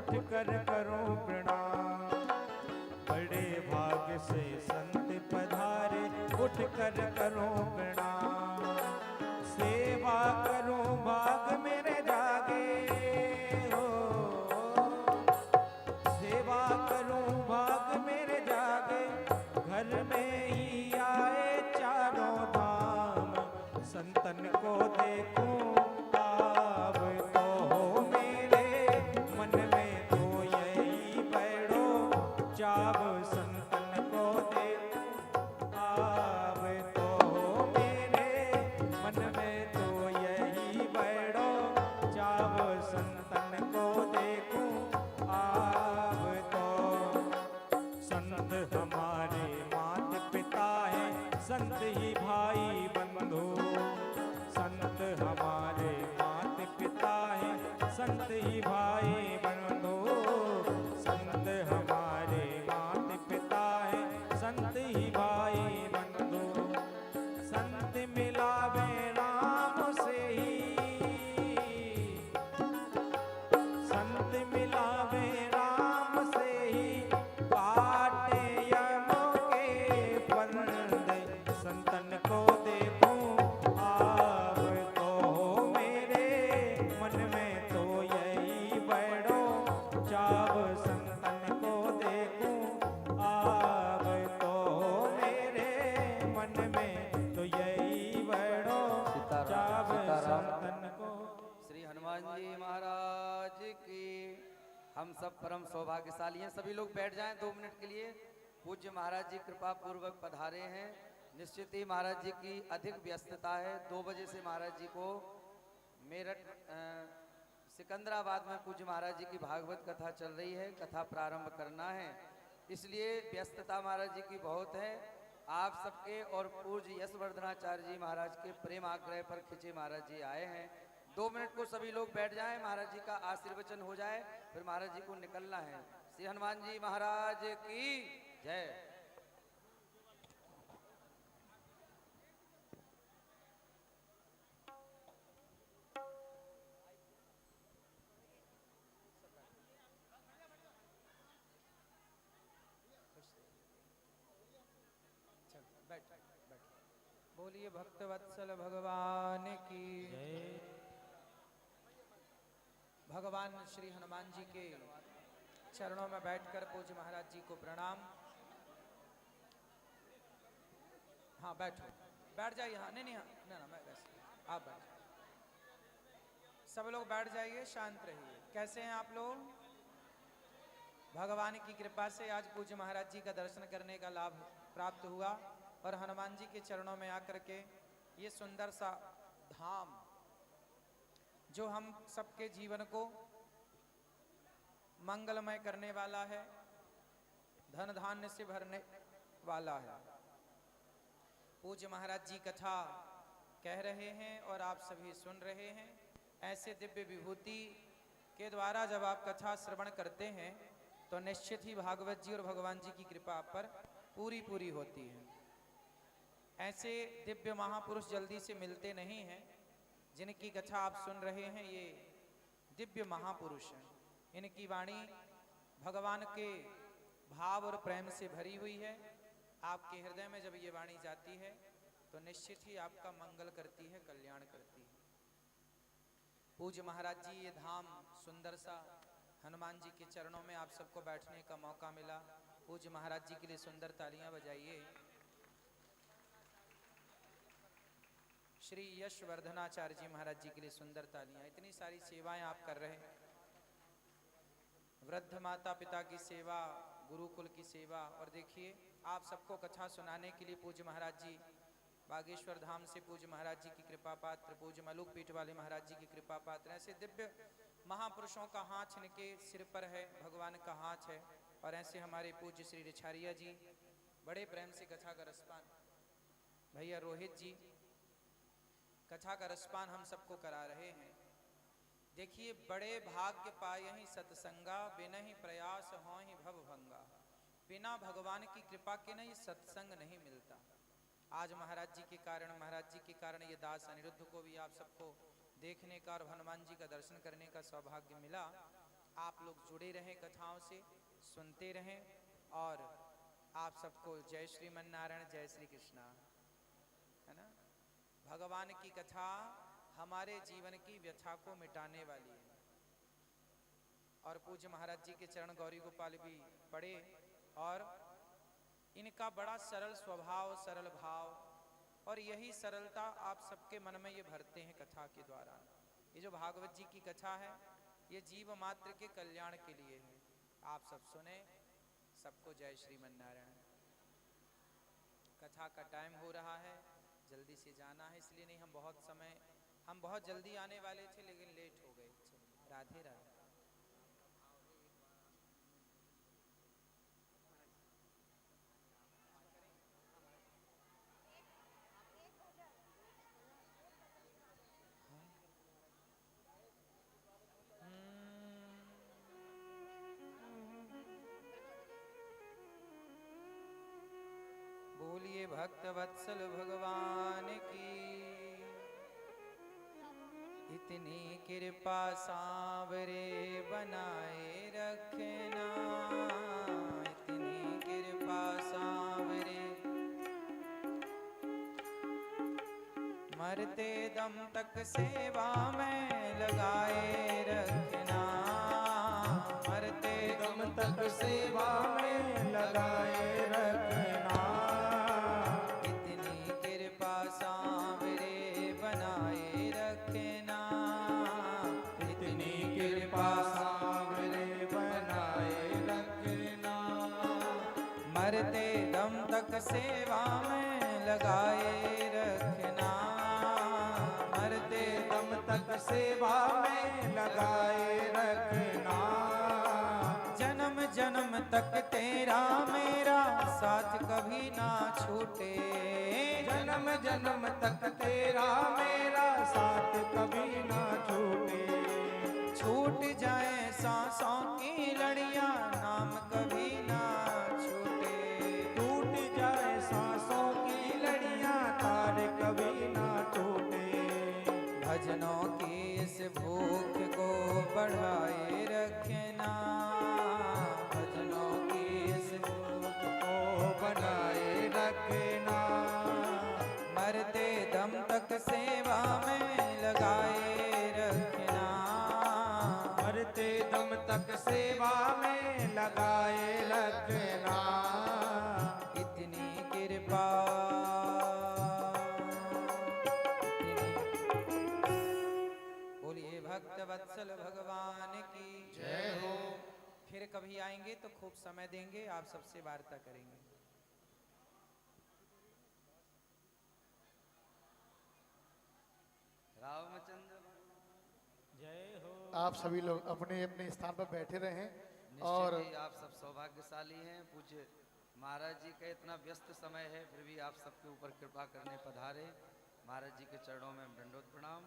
उठ कर करो प्रणाम। बड़े भाग्य से संत पधारे, उठ कर करो प्रणाम। सेवा करो भाग मेरे जागे हो, सेवा करो भाग मेरे जागे। घर में ही आए चारों धाम, संतन को देखूं ताब तो हो मेरे मन में तो यही बैठो चाव। संतन को देखूं ताब तो हो मेरे मन में तो यही बैठो चाव। संतन को देखूं आब तो। संत हमारे माता पिता हैं, संत ही भाई बंधु। संत हमारे माता पिता हैं, संत ही भाई बंधु। संत हमारे माता पिता हैं, संत ही भाई बंधु। संत मिलावे राम से ही, संत मिलावे राम से ही। काटे यमों के फंदे, संतन को देखूं आब तो हो मेरे मन में तो यही बैठो चाव। संतन को देखूं आब तो हो मेरे मन में तो यही बैठो चाव। संतन को। श्री हनुमान जी महाराज की। हम सब परम सौभाग्यशाली हैं। सभी लोग बैठ जाएं 2 मिनट के लिए। पूज्य महाराज जी कृपा पूर्वक पधारे हैं। निश्चित ही महाराज जी की अधिक व्यस्तता है। 2 बजे से महाराज जी को मेरठ सिकंदराबाद में पूज्य महाराज जी की भागवत कथा चल रही है, कथा प्रारंभ करना है, इसलिए व्यस्तता महाराज जी की बहुत है। आप सबके और पूज्य यशवर्धनाचार्य जी महाराज के प्रेम आग्रह पर खिंचे महाराज जी आए हैं। 2 मिनट को सभी लोग बैठ जाएं, महाराज जी का आशीर्वचन हो जाए, फिर महाराज जी को निकलना है। श्री हनुमान जी महाराज की जय। बोलिए भक्तवत्सल भगवान की। भगवान श्री हनुमान जी के चरणों में बैठकर पूज्य महाराज जी को प्रणाम। हाँ बैठो, बैठ जाइए। हाँ नहीं ना मैं वैसे आप बैठ, सब लोग बैठ जाइए, शांत रहिए। कैसे हैं आप लोग? भगवान की कृपा से आज पूज्य महाराज जी का दर्शन करने का लाभ प्राप्त हुआ और हनुमान जी के चरणों में आकर के ये सुंदर सा धाम जो हम सबके जीवन को मंगलमय करने वाला है, धन धान्य से भरने वाला है। पूज्य महाराज जी कथा कह रहे हैं और आप सभी सुन रहे हैं। ऐसे दिव्य विभूति के द्वारा जब आप कथा श्रवण करते हैं तो निश्चित ही भागवत जी और भगवान जी की कृपा आप पर पूरी होती है। ऐसे दिव्य महापुरुष जल्दी से मिलते नहीं हैं। जिनकी कथा आप सुन रहे हैं ये दिव्य महापुरुष हैं। इनकी वाणी भगवान के भाव और प्रेम से भरी हुई है। आपके हृदय में जब ये वाणी जाती है तो निश्चित ही आपका मंगल करती है, कल्याण करती है। पूज्य महाराज जी ये धाम सुंदर सा हनुमान जी के चरणों में आप सबको बैठने का मौका मिला। पूज्य महाराज जी के लिए सुंदर तालियां बजाइए। श्री यशवर्धनाचार्य जी महाराज जी के लिए सुंदर तालियां। इतनी सारी सेवाएं आप कर रहे हैं, वृद्ध माता पिता की सेवा, गुरुकुल की सेवा, और देखिए आप सबको कथा सुनाने के लिए पूज्य महाराज जी बागेश्वर धाम से पूज्य महाराज जी की कृपा पात्र, पूज्य मलुक पीठ वाले महाराज जी की कृपा पात्र, ऐसे दिव्य महापुरुषों का हाथ इनके सिर पर है, भगवान का हाथ है। और ऐसे हमारे पूज्य श्री रिछारिया जी बड़े प्रेम से कथा का रसपान, भैया रोहित जी कथा का रसपान हम सबको करा रहे हैं। देखिए बड़े भाग्य पाए ही सत्संगा, बिना ही प्रयास हो ही भव भंगा। बिना भगवान की कृपा के ना ये सत्संग नहीं मिलता। आज महाराज जी के कारण, महाराज जी के कारण ये दास अनिरुद्ध को भी आप सबको देखने का और हनुमान जी का दर्शन करने का सौभाग्य मिला। आप लोग जुड़े रहें कथाओं से, सुनते रहें और आप सबको जय श्रीमन नारायण, जय श्री कृष्णा, है ना। भगवान की कथा हमारे जीवन की व्यथा को मिटाने वाली है। और पूज्य महाराज जी के चरण गौरी गोपाल भी पढ़े और इनका बड़ा सरल स्वभाव, सरल भाव, और यही सरलता आप सबके मन में ये भरते हैं कथा के द्वारा। ये जो भागवत जी की कथा है ये जीव मात्र के कल्याण के लिए है। आप सब सुने, सबको जय श्रीमन नारायण। कथा का टाइम हो रहा है, जल्दी से जाना है, इसलिए नहीं हम बहुत जल्दी आने वाले थे लेकिन लेट हो गए। राधे राधे। बोलिए भक्त वत्सल भगवान की, इतनी कृपा सांवरे बनाए रखना, इतनी कृपा सांवरे, मरते दम तक सेवा में लगाए रखना, मरते दम तक सेवा में लगाए रखना, इतनी कृपा सांवरे बनाए रखना, इतनी कृपा सांवरे बनाए रखना, मरते दम तक सेवा में लगाए रखना, मरते दम तक सेवा में लगाए रखना, जन्म जन्म तक तेरा मेरा साथ कभी ना छूटे, जन्म जन्म तक तेरा मेरा साथ कभी ना छूटे, छूट जाए सांसों की लड़ियां नाम कभी ना छूटे, टूट जाए सांसों की लड़ियां तार कभी ना टूटे, भजनों की इस भूख को बढ़ाए रखना, भजनों की इस भूख को बनाए रखना, मरते दम तक सेवा में लगाए रखना, मरते दम तक सेवा में लगाए रखना, इतनी कृपा, बोलिए भक्त वत्सल भगवान की जय हो। फिर कभी आएंगे तो खूब समय देंगे, आप सबसे वार्ता करेंगे। रामचंद्र जय हो। आप सभी लोग अपने अपने स्थान पर बैठे रहें और और आप सब सौभाग्यशाली हैं। पूज्य महाराज जी का इतना व्यस्त समय है फिर भी आप सबके ऊपर कृपा करने पधारे। महाराज जी के चरणों में दंडोत प्रणाम।